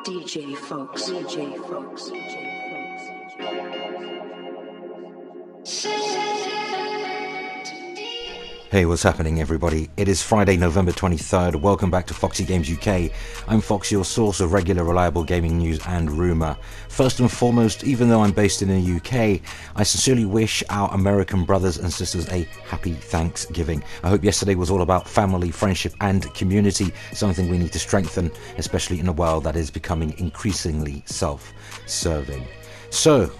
DJ Fox, DJ Fox, DJ Fox. Hey, what's happening everybody? It is Friday, November 23rd. Welcome back to Foxy Games UK. I'm Foxy, your source of regular, reliable gaming news and rumour. First and foremost, even though I'm based in the UK, I sincerely wish our American brothers and sisters a happy Thanksgiving. I hope yesterday was all about family, friendship and community, something we need to strengthen, especially in a world that is becoming increasingly self-serving. So,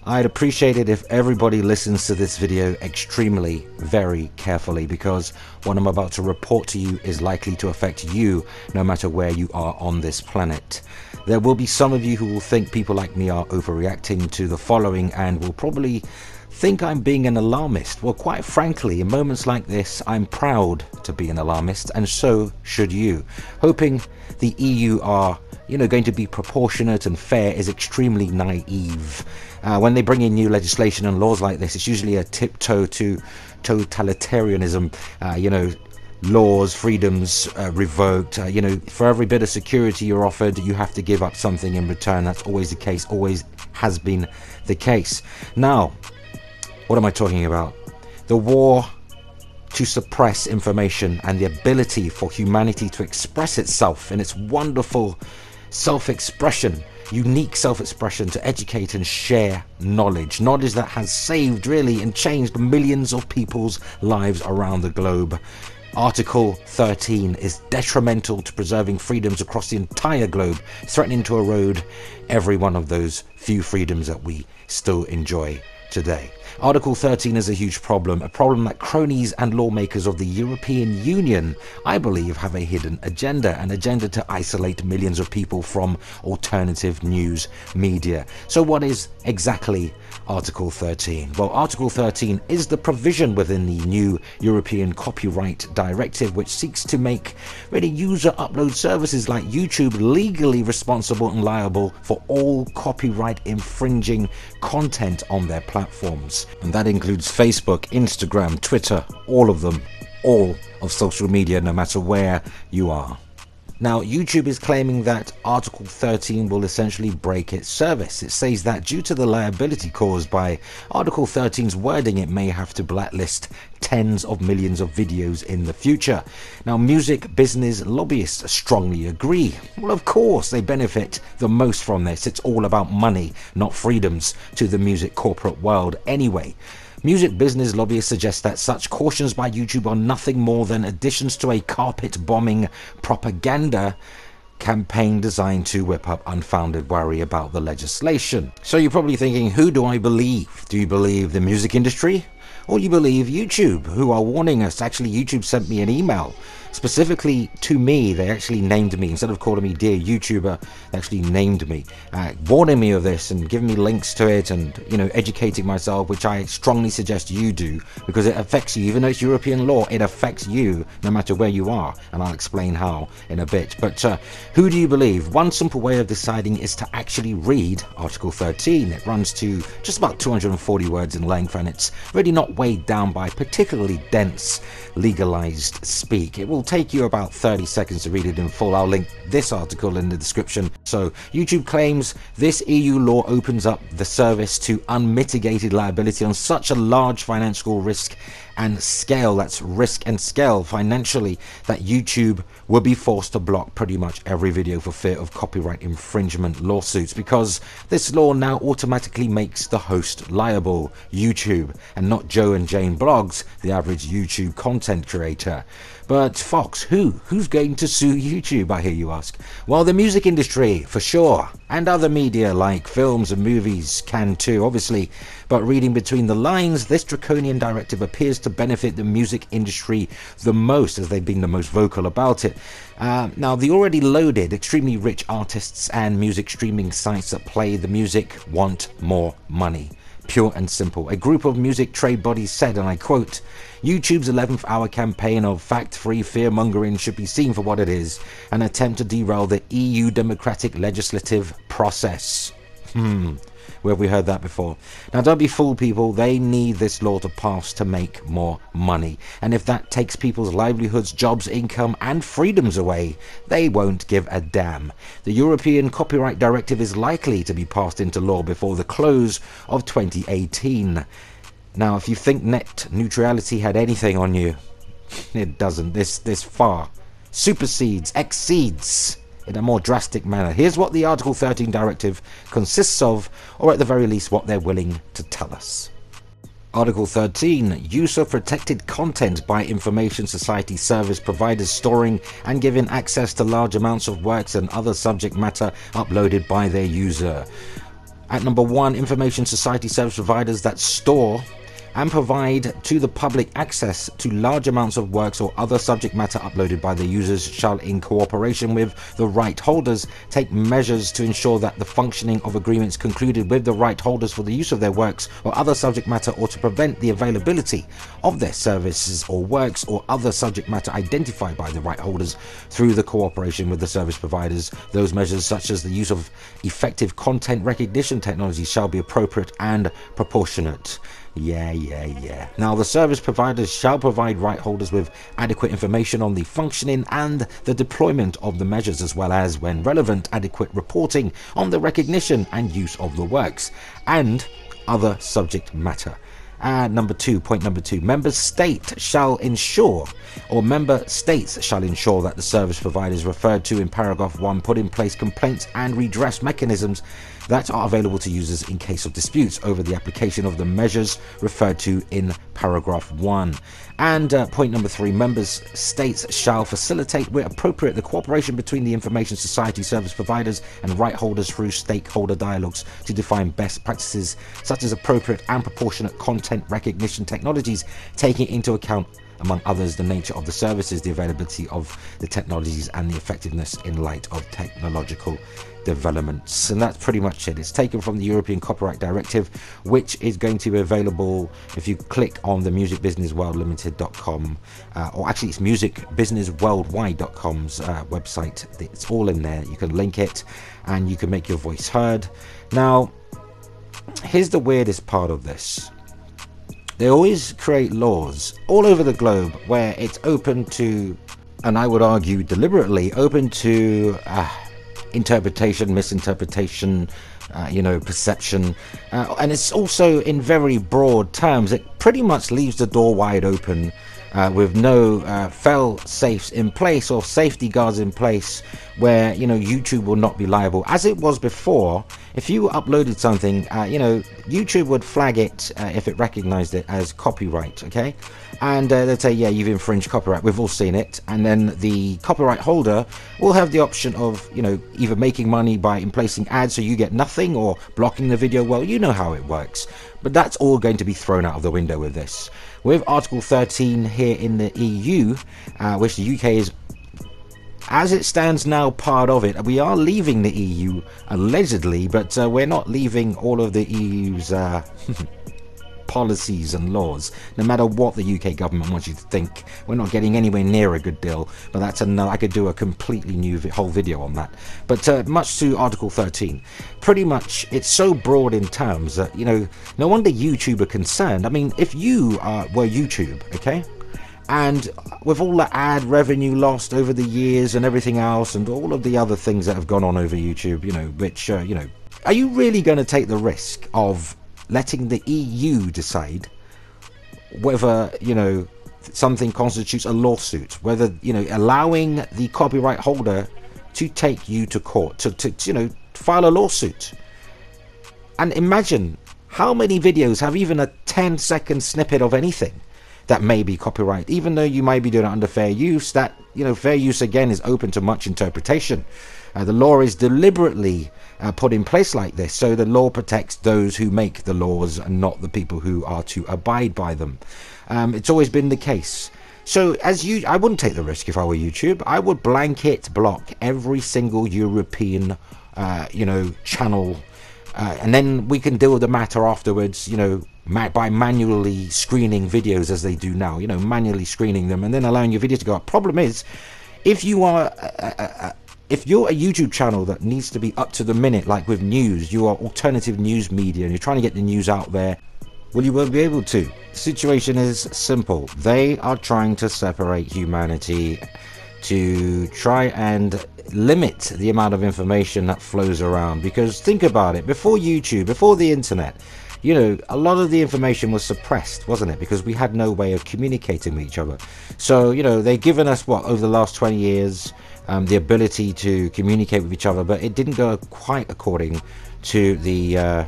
I'd appreciate it if everybody listens to this video extremely, very carefully, because what I'm about to report to you is likely to affect you no matter where you are on this planet. There will be some of you who will think people like me are overreacting to the following and will probably think I'm being an alarmist. Well, quite frankly, in moments like this, I'm proud to be an alarmist, and so should you. Hoping the EU are, going to be proportionate and fair is extremely naive. When they bring in new legislation and laws like this, it's usually a tiptoe to totalitarianism. Laws, freedoms revoked. For every bit of security you're offered, you have to give up something in return. That's always the case, always has been the case. Now, what am I talking about? The war to suppress information and the ability for humanity to express itself in its wonderful self-expression, unique self-expression, to educate and share knowledge that has saved really and changed millions of people's lives around the globe. Article 13 is detrimental to preserving freedoms across the entire globe, threatening to erode every one of those few freedoms that we still enjoy today. Article 13 is a huge problem, a problem that cronies and lawmakers of the European Union, I believe, have a hidden agenda, an agenda to isolate millions of people from alternative news media. So what is exactly Article 13? Well, Article 13 is the provision within the new European Copyright Directive which seeks to make really user upload services like YouTube legally responsible and liable for all copyright infringing content on their platforms. And that includes Facebook, Instagram, Twitter, all of them, all of social media, no matter where you are. Now, YouTube is claiming that Article 13 will essentially break its service. It says that due to the liability caused by Article 13's wording, it may have to blacklist tens of millions of videos in the future. Now, music business lobbyists strongly agree. Well, of course, they benefit the most from this. It's all about money, not freedoms, to the music corporate world anyway. Music business lobbyists suggest that such cautions by YouTube are nothing more than additions to a carpet-bombing propaganda campaign designed to whip up unfounded worry about the legislation. So you're probably thinking, who do I believe? Do you believe the music industry? Or you believe YouTube, who are warning us? Actually, YouTube sent me an email specifically to me. They actually named me. Instead of calling me dear YouTuber, they actually named me, warning me of this and giving me links to it and, educating myself, which I strongly suggest you do, because it affects you. Even though it's European law, it affects you no matter where you are, and I'll explain how in a bit. But who do you believe? One simple way of deciding is to actually read Article 13. It runs to just about 240 words in length, and it's really not weighed down by particularly dense legalized speak. It will take you about 30 seconds to read it in full. I'll link this article in the description. So YouTube claims this EU law opens up the service to unmitigated liability on such a large financial risk and scale, that's risk and scale financially, that YouTube will be forced to block pretty much every video for fear of copyright infringement lawsuits, because this law now automatically makes the host liable, YouTube, and not Joe and Jane Blogs, the average YouTube content creator. But Fox, who's going to sue YouTube, I hear you ask? Well, the music industry, for sure, and other media like films and movies can too, obviously. But reading between the lines, this draconian directive appears to benefit the music industry the most, as they've been the most vocal about it. Now, the already loaded, extremely rich artists and music streaming sites that play the music want more money. Pure and simple. A group of music trade bodies said, and I quote, YouTube's 11th hour campaign of fact-free fear-mongering should be seen for what it is, an attempt to derail the EU democratic legislative process. Where have we heard that before? Now, don't be fooled, people. They need this law to pass to make more money. And if that takes people's livelihoods, jobs, income, and freedoms away, they won't give a damn. The European Copyright Directive is likely to be passed into law before the close of 2018. Now, if you think net neutrality had anything on you, it doesn't. This far supersedes, exceeds in a more drastic manner. Here's what the Article 13 directive consists of, or at the very least what they're willing to tell us. Article 13, use of protected content by information society service providers storing and giving access to large amounts of works and other subject matter uploaded by their user. At number 1, information society service providers that store and provide to the public access to large amounts of works or other subject matter uploaded by the users shall, in cooperation with the right holders, take measures to ensure that the functioning of agreements concluded with the right holders for the use of their works or other subject matter, or to prevent the availability of their services or works or other subject matter identified by the right holders through the cooperation with the service providers. Those measures, such as the use of effective content recognition technology, shall be appropriate and proportionate. Yeah. Now, the service providers shall provide right holders with adequate information on the functioning and the deployment of the measures, as well as, when relevant, adequate reporting on the recognition and use of the works and other subject matter. Number 2, point number 2, member states shall ensure that the service providers referred to in paragraph 1 put in place complaints and redress mechanisms that are available to users in case of disputes over the application of the measures referred to in paragraph 1. And point number 3, member states shall facilitate, where appropriate, the cooperation between the information society service providers and right holders through stakeholder dialogues to define best practices such as appropriate and proportionate content recognition technologies, taking into account, among others, the nature of the services, the availability of the technologies, and the effectiveness in light of technological developments. And that's pretty much it. It's taken from the European Copyright Directive, which is going to be available if you click on the musicbusinessworldlimited.com, or actually it's musicbusinessworldwide.com's website. It's all in there. You can link it and you can make your voice heard. Now, here's the weirdest part of this. They always create laws all over the globe where it's open to, and I would argue deliberately open to, interpretation, misinterpretation, perception, and it's also in very broad terms. It pretty much leaves the door wide open with no fail safes in place or safety guards in place, where YouTube will not be liable as it was before. If you uploaded something, YouTube would flag it if it recognized it as copyright, okay? And they'd say, yeah, you've infringed copyright. We've all seen it. And then the copyright holder will have the option of, either making money by placing ads so you get nothing, or blocking the video. Well, you know how it works. But that's all going to be thrown out of the window with this. With Article 13 here in the EU, which the UK is, as it stands now, part of it. We are leaving the EU, allegedly, but we're not leaving all of the EU's policies and laws. No matter what the UK government wants you to think, we're not getting anywhere near a good deal. But that's another, I could do a completely new whole video on that. But much to Article 13, pretty much it's so broad in terms that, no wonder YouTube are concerned. I mean, if you were YouTube, okay, and with all the ad revenue lost over the years and everything else, and all of the other things that have gone on over YouTube, which, are you really going to take the risk of letting the EU decide whether, something constitutes a lawsuit, whether, allowing the copyright holder to take you to court, to file a lawsuit? And imagine how many videos have even a 10-second snippet of anything that may be copyright, even though you might be doing it under fair use. That, fair use again is open to much interpretation. The law is deliberately put in place like this, so the law protects those who make the laws and not the people who are to abide by them. It's always been the case. So I wouldn't take the risk if I were YouTube. I would blanket block every single European channel, and then we can deal with the matter afterwards, by manually screening videos as they do now, manually screening them and then allowing your video to go up. Problem is, if you are if you're a YouTube channel that needs to be up to the minute, like with news, you are alternative news media and you're trying to get the news out there, well, you won't be able to. The situation is simple. They are trying to separate humanity to try and limit the amount of information that flows around. Because think about it, before YouTube, before the internet, you know, a lot of the information was suppressed, wasn't it? Because we had no way of communicating with each other. So, you know, they've given us, what, over the last 20 years, the ability to communicate with each other, but it didn't go quite according to the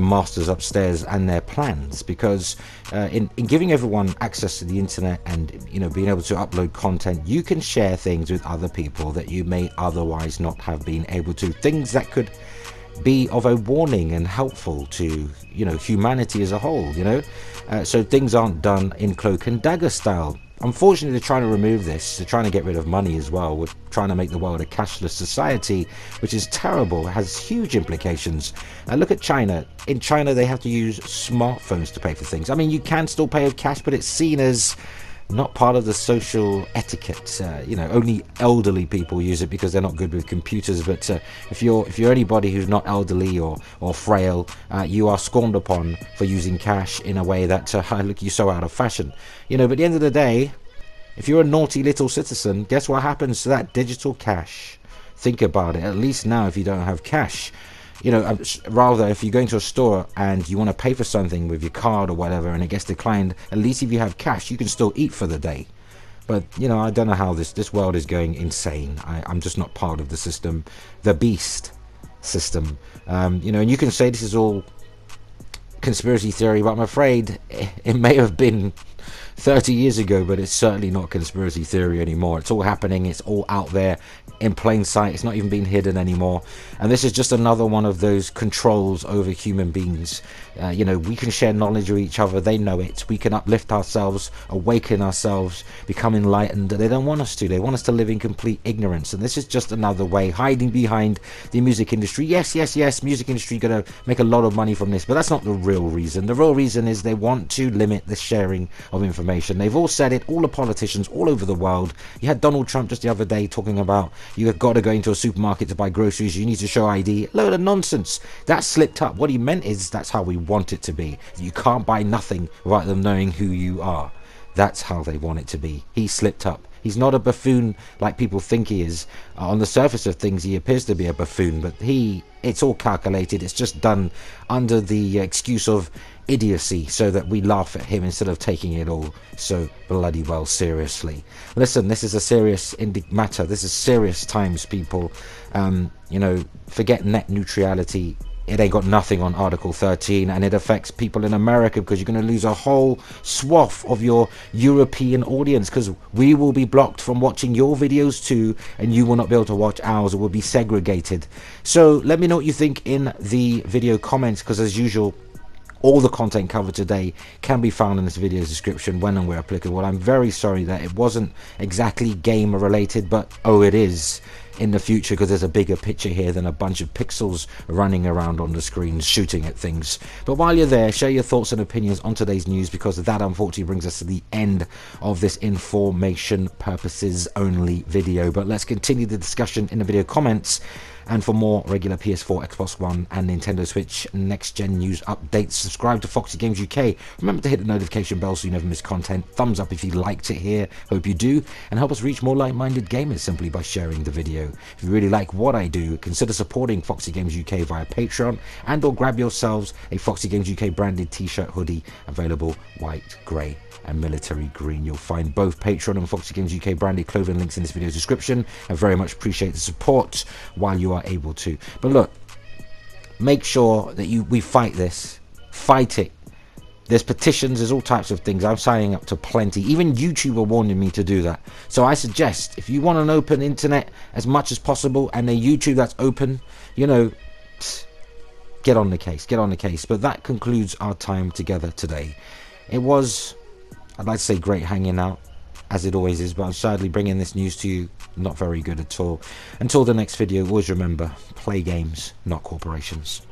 masters upstairs and their plans, because in giving everyone access to the internet and, you know, being able to upload content, you can share things with other people that you may otherwise not have been able to, things that could be of a warning and helpful to, you know, humanity as a whole, you know. So things aren't done in cloak and dagger style. Unfortunately, they're trying to remove this. They're trying to get rid of money as well. We're trying to make the world a cashless society, which is terrible. It has huge implications. Look at China. In China, they have to use smartphones to pay for things. I mean, you can still pay with cash, but it's seen as not part of the social etiquette. You know, only elderly people use it because they're not good with computers. But if you're anybody who's not elderly or frail, you are scorned upon for using cash in a way that look, you're so out of fashion. You know, but at the end of the day, if you're a naughty little citizen, guess what happens to that digital cash? Think about it. At least now, if you don't have cash, you know, rather if you go into a store and you want to pay for something with your card or whatever and it gets declined, at least if you have cash, you can still eat for the day. But, you know, I don't know how this world is going insane. I'm just not part of the system, the beast system. You know, and you can say this is all conspiracy theory, but I'm afraid it may have been 30 years ago, but it's certainly not conspiracy theory anymore. It's all happening. It's all out there in plain sight. It's not even being hidden anymore. And this is just another one of those controls over human beings. You know, we can share knowledge with each other. They know it. We can uplift ourselves, awaken ourselves, become enlightened. They don't want us to. They want us to live in complete ignorance. And this is just another way, hiding behind the music industry. Yes, music industry going to make a lot of money from this, but that's not the real reason. The real reason is they want to limit the sharing of information. They've all said it, all the politicians all over the world. You had Donald Trump just the other day talking about you've got to go into a supermarket to buy groceries, you need to show ID. Load of nonsense. That slipped up. What he meant is that's how we want it to be. You can't buy nothing without them knowing who you are. That's how they want it to be. He slipped up. He's not a buffoon like people think he is. On the surface of things, he appears to be a buffoon, but it's all calculated. It's just done under the excuse of idiocy so that we laugh at him instead of taking it all so bloody well seriously. Listen, this is a serious matter. This is serious times, people. You know, forget net neutrality. It ain't got nothing on Article 13, and it affects people in America because you're going to lose a whole swath of your European audience, because we will be blocked from watching your videos too, and you will not be able to watch ours, or will be segregated. So let me know what you think in the video comments, because as usual, all the content covered today can be found in this video's description when and where applicable. I'm very sorry that it wasn't exactly game related, but oh, it is in the future, because there's a bigger picture here than a bunch of pixels running around on the screen shooting at things. But while you're there, share your thoughts and opinions on today's news, because that unfortunately brings us to the end of this information purposes only video. But let's continue the discussion in the video comments. And for more regular PS4, Xbox One and Nintendo Switch next gen news updates, subscribe to Foxy Games UK. Remember to hit the notification bell so you never miss content. Thumbs up if you liked it here, hope you do, and help us reach more like-minded gamers simply by sharing the video. If you really like what I do, consider supporting Foxy Games UK via Patreon, and or grab yourselves a Foxy Games UK branded t-shirt, hoodie, available white, grey and military green. You'll find both Patreon and Foxy Games UK branded clothing links in this video's description. I very much appreciate the support while you are able to. But look, make sure that we fight this. Fight it. There's petitions, there's all types of things. I'm signing up to plenty. Even YouTube are warning me to do that. So I suggest, if you want an open internet as much as possible, and a YouTube that's open, you know, get on the case, get on the case. But that concludes our time together today. It was, I'd like to say, great hanging out, as it always is, but I'm sadly bringing this news to you not very good at all. Until the next video, always remember, play games, not corporations.